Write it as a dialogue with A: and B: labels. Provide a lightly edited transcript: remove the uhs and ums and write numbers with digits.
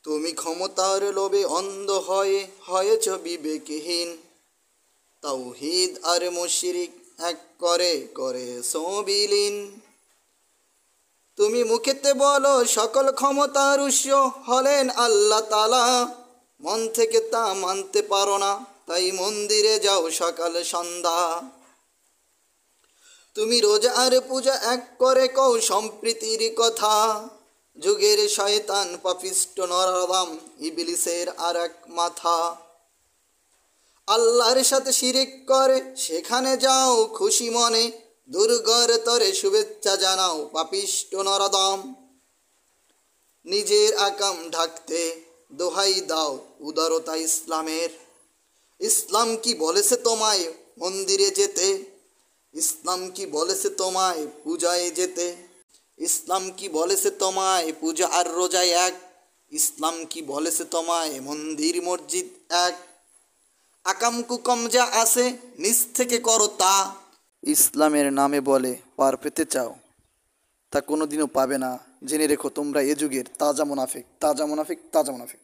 A: তুমি ক্ষমতার লোভে অন্ধ হয়ে হয়েছ বিবেকহীন। তাওহীদ আর মুশরিক এক করে করেছ বিলীন। তুমি মুখেতে বলো সকল ক্ষমতার উৎস হলেন আল্লাহ তাআলা, মন থেকে তা মানতে পারো না, তাই মন্দিরে যাও সকাল সন্ধ্যা। তুমি রোজা আর পূজা এক করে কও সম্প্রীতির কথা, যুগের শয়তান পাপিষ্ট নরদম ইবলিসের আর এক মাথা। আল্লাহর সাথে শিরিক করে সেখানে যাও খুশি মনে, দুর্গর তরে শুভেচ্ছা জানাও পাপিষ্ট নরদম। নিজের আকাম ঢাকতে দোহাই দাও উদারতা ইসলামের। ইসলাম কি বলেছে তোমায় মন্দিরে যেতে? ইসলাম কি বলেছে তোমায় পূজায় যেতে? ইসলাম কি বলেছে তোমায় পূজা আর রোজায় এক? ইসলাম কি বলেছে তোমায় মন্দির মসজিদ এক? আকাম কুকম যা আছে নিজ থেকে করো তা। ইসলামের নামে বলে পার পেতে চাও, তা কোনোদিনও পাবে না। জেনে রেখো তোমরা এ যুগের তাজা মুনাফিক, তাজা মুনাফিক, তাজা মুনাফিক।